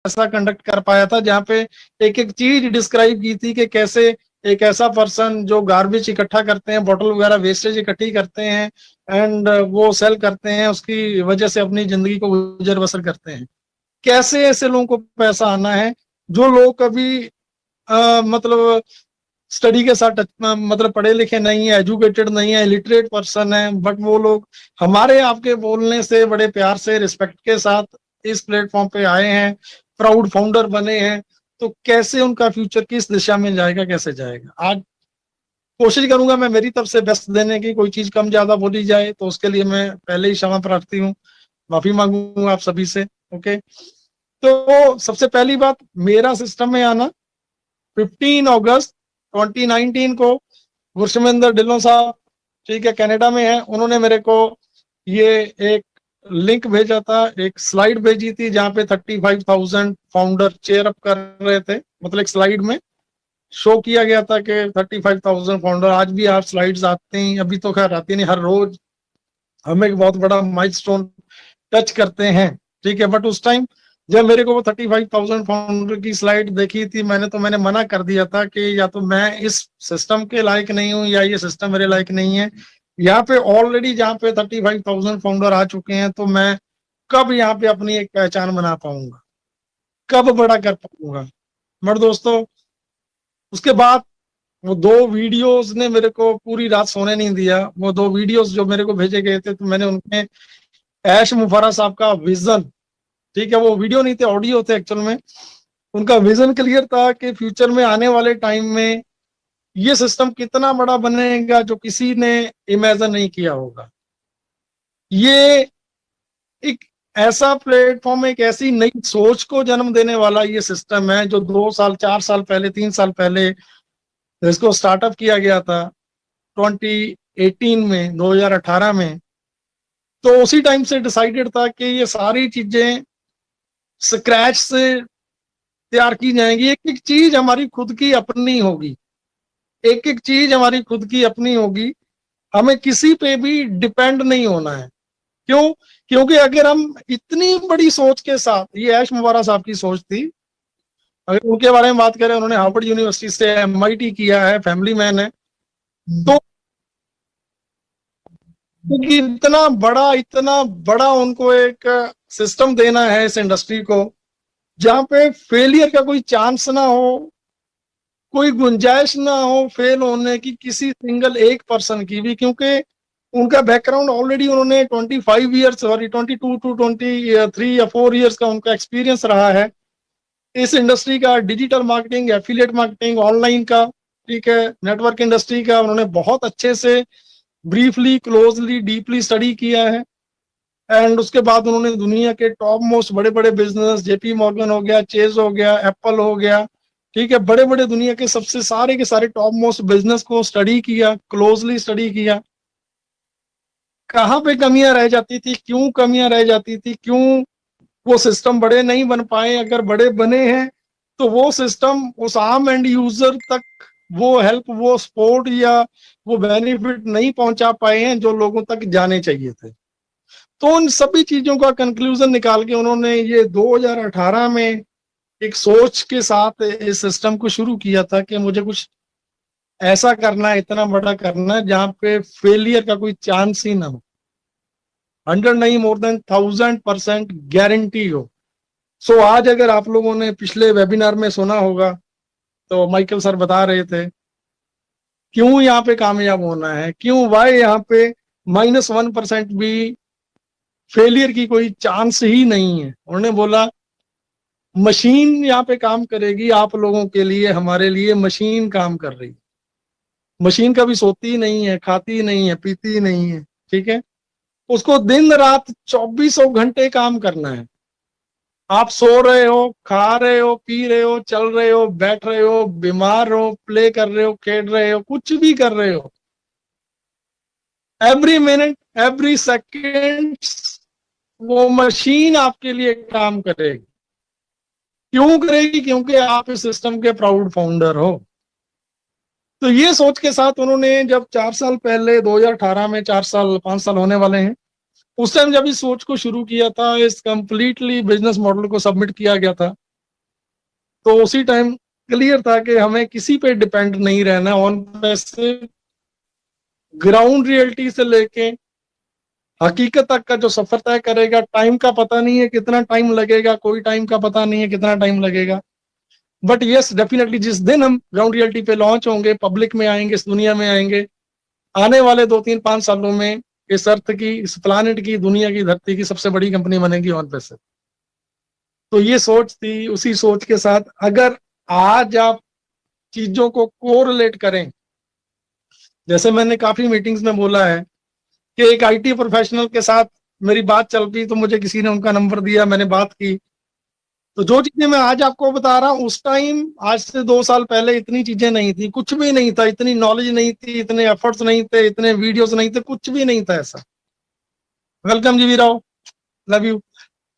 ऐसा कंडक्ट कर पाया था जहाँ पे एक एक चीज डिस्क्राइब की थी कि कैसे एक ऐसा पर्सन जो गार्बेज इकट्ठा करते हैं, बोतल वगैरह वेस्टेज इकट्ठी करते हैं एंड वो सेल करते हैं, उसकी वजह से अपनी जिंदगी को गुजर बसर करते हैं। कैसे ऐसे लोगों को पैसा आना है जो लोग कभी मतलब स्टडी के साथ मतलब पढ़े लिखे नहीं है, एजुकेटेड नहीं है, लिटरेट पर्सन है, बट वो लोग हमारे आपके बोलने से बड़े प्यार से रिस्पेक्ट के साथ इस प्लेटफॉर्म पे आए हैं, प्राउड फाउंडर बने हैं। तो कैसे उनका फ्यूचर किस दिशा में जाएगा, कैसे जाएगा? आज कोशिश करूंगा मैं मेरी तरफ से बेस्ट देने की, कोई चीज कम ज्यादा बोली जाए तो उसके लिए मैं पहले ही क्षमा प्रार्थी हूँ, माफी मांगूंगा आप सभी से। ओके, तो सबसे पहली बात, मेरा सिस्टम में आना 15 अगस्त 2019 को गुरशमिंदर ढिल्लों साहब, ठीक है, कनाडा में है, उन्होंने मेरे को ये एक लिंक भेजा था, एक स्लाइड भेजी थी जहां पे 35,000 फाउंडर चेयर अप कर रहे थे। मतलब एक स्लाइड में शो किया गया था कि 35,000 फाउंडर। आज भी आप स्लाइड्स आते हैं, अभी तो खैर आती नहीं, हर रोज हम एक बहुत बड़ा माइलस्टोन टच करते हैं, ठीक है। बट उस टाइम जब मेरे को वो 35,000 फाउंडर की स्लाइड देखी थी, मैंने मना कर दिया था कि या तो मैं इस सिस्टम के लायक नहीं हूँ या ये सिस्टम मेरे लायक नहीं है। यहाँ पे ऑलरेडी जहाँ पे 35,000 फाउंडर आ चुके हैं, तो मैं कब यहाँ पे अपनी एक पहचान बना पाऊंगा, कब बड़ा कर पाऊंगा? बट दोस्तों, उसके बाद वो दो वीडियोस ने मेरे को पूरी रात सोने नहीं दिया। वो दो वीडियोस जो मेरे को भेजे गए थे, तो मैंने उनमें ऐश मुफारा साहब का विजन, ठीक है, वो वीडियो नहीं थे, ऑडियो थे एक्चुअल में, उनका विजन क्लियर था कि फ्यूचर में आने वाले टाइम में ये सिस्टम कितना बड़ा बनेगा जो किसी ने इमेजिन नहीं किया होगा। ये एक ऐसा प्लेटफॉर्म, एक ऐसी नई सोच को जन्म देने वाला ये सिस्टम है जो 2 साल 4 साल पहले 3 साल पहले इसको स्टार्टअप किया गया था 2018 में, 2018 में। तो उसी टाइम से डिसाइडेड था कि ये सारी चीजें स्क्रैच से तैयार की जाएंगी, एक एक चीज हमारी खुद की अपनी होगी, एक एक चीज हमारी खुद की अपनी होगी, हमें किसी पे भी डिपेंड नहीं होना है। क्यों? क्योंकि अगर हम इतनी बड़ी सोच के साथ, ये ऐश मुबारक साहब की सोच थी, अगर उनके बारे में बात करें, उन्होंने हार्वर्ड यूनिवर्सिटी से MIT किया है, फैमिली मैन है, तो क्योंकि इतना बड़ा उनको एक सिस्टम देना है इस इंडस्ट्री को जहां पे फेलियर का कोई चांस ना हो, कोई गुंजाइश ना हो फेल होने की किसी सिंगल एक पर्सन की भी। क्योंकि उनका बैकग्राउंड ऑलरेडी, उन्होंने 25 ईयर्स, सॉरी 22 to 23 या 4 ईयर्स का उनका एक्सपीरियंस रहा है इस इंडस्ट्री का, digital marketing, affiliate marketing, online का, ठीक है, नेटवर्क इंडस्ट्री का। उन्होंने बहुत अच्छे से ब्रीफली, क्लोजली, डीपली स्टडी किया है। एंड उसके बाद उन्होंने दुनिया के टॉप मोस्ट बड़े बड़े बिजनेस, JP मॉर्गन हो गया, चेज हो गया, एप्पल हो गया, ठीक है, बड़े बड़े दुनिया के सबसे सारे के सारे टॉप मोस्ट बिजनेस को स्टडी किया, क्लोजली स्टडी किया। कहाँ पे कमियां रह जाती थी, क्यों कमियां रह जाती थी, क्यों वो सिस्टम बड़े नहीं बन पाए, अगर बड़े बने हैं तो वो सिस्टम उस आम एंड यूजर तक वो हेल्प, वो सपोर्ट या वो बेनिफिट नहीं पहुंचा पाए हैं जो लोगों तक जाने चाहिए थे। तो उन सभी चीजों का कंक्लूजन निकाल के उन्होंने ये 2018 में एक सोच के साथ इस सिस्टम को शुरू किया था कि मुझे कुछ ऐसा करना है, इतना बड़ा करना है जहां पे फेलियर का कोई चांस ही ना हो, 100 नहीं, मोर देन 1000% गारंटी हो। सो आज अगर आप लोगों ने पिछले वेबिनार में सुना होगा तो माइकल सर बता रहे थे क्यों यहाँ पे कामयाब होना है, क्यों, वाई यहाँ पे -1% भी फेलियर की कोई चांस ही नहीं है। उन्होंने बोला मशीन यहाँ पे काम करेगी आप लोगों के लिए, हमारे लिए मशीन काम कर रही है। मशीन कभी सोती नहीं है, खाती नहीं है, पीती नहीं है, ठीक है, उसको दिन रात 24 घंटे काम करना है। आप सो रहे हो, खा रहे हो, पी रहे हो, चल रहे हो, बैठ रहे हो, बीमार हो, प्ले कर रहे हो, खेल रहे हो, कुछ भी कर रहे हो, एवरी मिनट, एवरी सेकेंड वो मशीन आपके लिए काम करेगी। क्यों करेगी? क्योंकि आप इस सिस्टम के प्राउड फाउंडर हो। तो ये सोच के साथ उन्होंने जब 4 साल पहले 2018 में, 4 साल 5 साल होने वाले हैं, उस टाइम जब इस सोच को शुरू किया था, इस कंप्लीटली बिजनेस मॉडल को सबमिट किया गया था, तो उसी टाइम क्लियर था कि हमें किसी पे डिपेंड नहीं रहना, ऑन पैसे ग्राउंड रियलिटी से लेके हकीकत तक का जो सफर तय करेगा। टाइम का पता नहीं है कितना टाइम लगेगा, कोई टाइम का पता नहीं है कितना टाइम लगेगा, बट यस डेफिनेटली जिस दिन हम ग्राउंड रियलिटी पे लॉन्च होंगे, पब्लिक में आएंगे, इस दुनिया में आएंगे, आने वाले 2 3 5 सालों में इस अर्थ की, इस प्लानिट की, दुनिया की, धरती की सबसे बड़ी कंपनी बनेगी ऑन पैसे। तो ये सोच थी, उसी सोच के साथ अगर आज आप चीजों को कोरिलेट करें, जैसे मैंने काफी मीटिंग्स में बोला है कि एक आईटी प्रोफेशनल के साथ मेरी बात चल रही, तो मुझे किसी ने उनका नंबर दिया, मैंने बात की। तो जो चीजें मैं आज आपको बता रहा हूँ, उस टाइम आज से 2 साल पहले इतनी चीजें नहीं थी, कुछ भी नहीं था, इतनी नॉलेज नहीं थी, इतने एफर्ट्स नहीं थे, इतने वीडियोस नहीं थे, कुछ भी नहीं था ऐसा। वेलकम जी वीराओ, लव यू।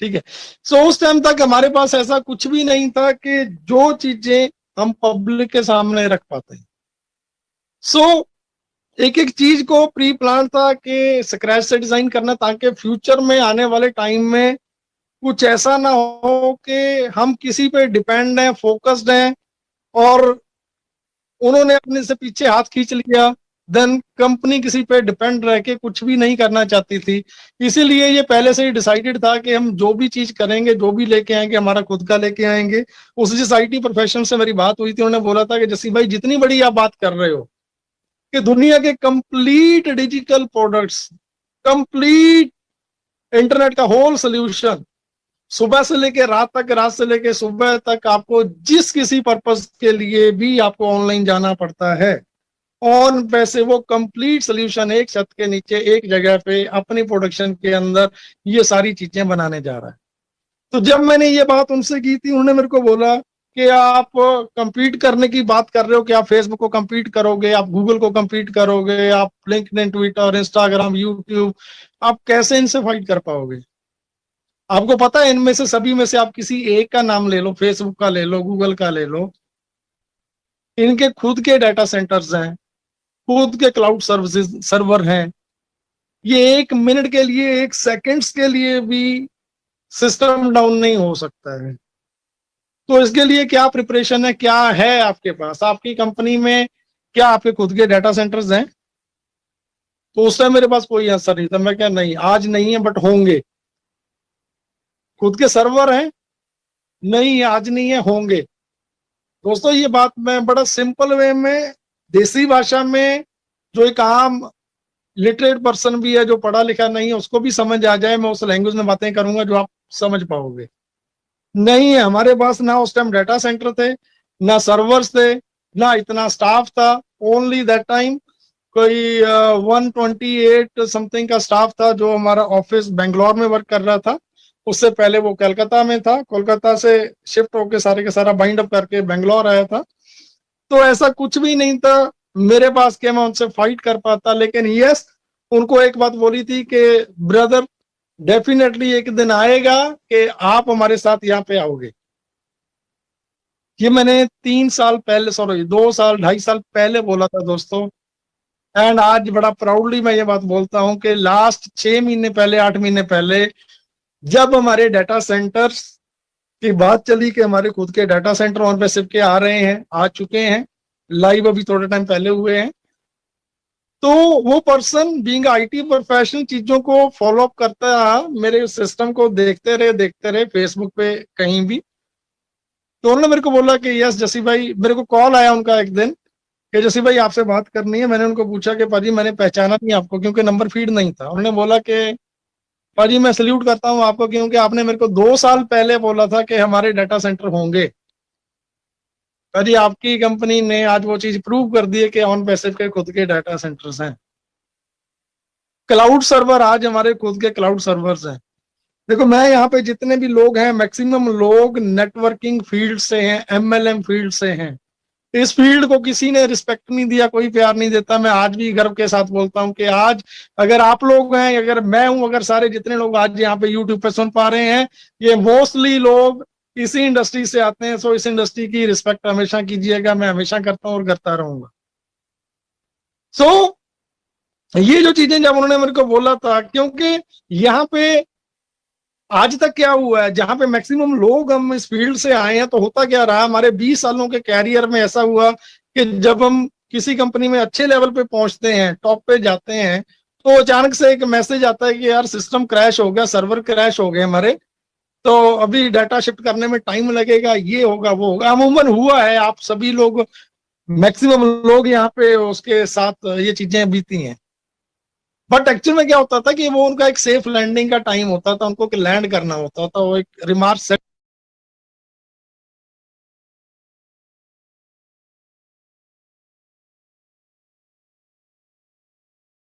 ठीक है। सो उस टाइम तक हमारे पास ऐसा कुछ भी नहीं था कि जो चीजें हम पब्लिक के सामने रख पाते हैं। सो एक एक चीज को प्री प्लान था कि स्क्रैच से डिजाइन करना, ताकि फ्यूचर में आने वाले टाइम में कुछ ऐसा ना हो कि हम किसी पे डिपेंड हैं, फोकस्ड हैं, और उन्होंने अपने से पीछे हाथ खींच लिया, देन कंपनी किसी पे डिपेंड रह के कुछ भी नहीं करना चाहती थी। इसीलिए ये पहले से ही डिसाइडेड था कि हम जो भी चीज करेंगे, जो भी लेके आएंगे, हमारा खुद का लेके आएंगे। उस जिस आईटी प्रोफेशनल से मेरी बात हुई थी, उन्होंने बोला था कि जसी भाई जितनी बड़ी आप बात कर रहे हो कि दुनिया के complete digital products, complete internet का होल सोल्यूशन, सुबह से लेके रात तक, रात से लेके सुबह तक, आपको जिस किसी पर्पस के लिए भी आपको ऑनलाइन जाना पड़ता है, ऑन पैसे वो कंप्लीट सोल्यूशन एक छत के नीचे एक जगह पे अपनी प्रोडक्शन के अंदर ये सारी चीजें बनाने जा रहा है। तो जब मैंने ये बात उनसे की थी, उन्होंने मेरे को बोला कि आप compete करने की बात कर रहे हो कि आप फेसबुक को compete करोगे, आप गूगल को compete करोगे, आप लिंक्डइन, ट्विटर, इंस्टाग्राम, यूट्यूब, आप कैसे इनसे फाइट कर पाओगे? आपको पता है इनमें से सभी में से आप किसी एक का नाम ले लो, फेसबुक का ले लो, गूगल का ले लो, इनके खुद के डाटा सेंटर्स हैं, खुद के क्लाउड सर्विसेज सर्वर हैं। ये 1 मिनट के लिए, 1 सेकंड्स के लिए भी सिस्टम डाउन नहीं हो सकता है। तो इसके लिए क्या प्रिपरेशन है, क्या है आपके पास, आपकी कंपनी में क्या आपके खुद के डाटा सेंटर्स हैं? तो उस टाइम मेरे पास कोई आंसर नहीं था। मैं क्या, नहीं आज नहीं है बट होंगे। खुद के सर्वर हैं? नहीं आज नहीं है, होंगे। दोस्तों ये बात मैं बड़ा सिंपल वे में, देसी भाषा में, जो एक आम लिटरेट पर्सन भी है, जो पढ़ा लिखा नहीं है, उसको भी समझ आ जाए, मैं उस लैंग्वेज में बातें करूंगा जो आप समझ पाओगे। नहीं है हमारे पास, ना उस टाइम डाटा सेंटर थे, ना सर्वर्स थे, ना इतना स्टाफ था। ओनली दैट टाइम कोई 128 समथिंग का स्टाफ था, जो हमारा ऑफिस बेंगलोर में वर्क कर रहा था। उससे पहले वो कलकत्ता में था, कोलकाता से शिफ्ट होके सारे के सारा बाइंड अप करके बेंगलोर आया था। तो ऐसा कुछ भी नहीं था मेरे पास कि मैं उनसे फाइट कर पाता। लेकिन यस, उनको एक बात बोली थी कि ब्रदर डेफिनेटली एक दिन आएगा कि आप हमारे साथ यहाँ पे आओगे। ये मैंने 3 साल पहले, सॉरी 2 साल 2.5 साल पहले बोला था दोस्तों। एंड आज बड़ा प्राउडली मैं ये बात बोलता हूँ कि लास्ट 6 महीने पहले, 8 महीने पहले, जब हमारे डाटा सेंटर्स की बात चली कि हमारे खुद के डाटा सेंटर ऑन पैसिव के आ रहे हैं, आ चुके हैं, लाइव अभी थोड़े टाइम पहले हुए हैं, तो वो पर्सन बीइंग आईटी प्रोफेशनल चीजों को फॉलो अप करता रहा, मेरे सिस्टम को देखते रहे फेसबुक पे कहीं भी। तो उन्होंने मेरे को बोला कि यस जसी भाई, मेरे को कॉल आया उनका एक दिन कि जसी भाई आपसे बात करनी है। मैंने उनको पूछा कि पाजी मैंने पहचाना नहीं आपको, क्योंकि नंबर फीड नहीं था। उन्होंने बोला कि पाजी मैं सल्यूट करता हूँ आपको, क्योंकि आपने मेरे को 2 साल पहले बोला था कि हमारे डाटा सेंटर होंगे। पाजी आपकी कंपनी ने आज वो चीज प्रूव कर दी है कि ऑन पैसिव के खुद के डाटा सेंटर्स हैं, क्लाउड सर्वर आज हमारे खुद के क्लाउड सर्वर्स हैं। देखो मैं यहाँ पे जितने भी लोग हैं, मैक्सिमम लोग नेटवर्किंग फील्ड से हैं, एमएलएम फील्ड से हैं। इस फील्ड को किसी ने रिस्पेक्ट नहीं दिया, कोई प्यार नहीं देता। मैं आज भी गर्व के साथ बोलता हूं कि आज अगर आप लोग हैं, अगर मैं हूं, अगर सारे जितने लोग आज यहाँ पे यूट्यूब पे सुन पा रहे हैं, ये मोस्टली लोग इसी इंडस्ट्री से आते हैं। सो इस इंडस्ट्री की रिस्पेक्ट हमेशा कीजिएगा, मैं हमेशा करता हूं और करता रहूंगा। सो ये जो चीजें जब उन्होंने मेरे को बोला था, क्योंकि यहाँ पे आज तक क्या हुआ है, जहां पे मैक्सिमम लोग हम इस फील्ड से आए हैं, तो होता क्या रहा हमारे 20 सालों के कैरियर में, ऐसा हुआ कि जब हम किसी कंपनी में अच्छे लेवल पे पहुंचते हैं, टॉप पे जाते हैं, तो अचानक से एक मैसेज आता है कि यार सिस्टम क्रैश हो गया, सर्वर क्रैश हो गए हमारे, तो अभी डाटा शिफ्ट करने में टाइम लगेगा, ये होगा वो होगा। अमूमन हुआ है, आप सभी लोग, मैक्सिमम लोग यहाँ पे उसके साथ ये चीजें बीती हैं। बट एक्चुअल में क्या होता था कि वो उनका एक सेफ लैंडिंग का टाइम होता था, उनको लैंड करना होता था, वो एक रिमार्क सेट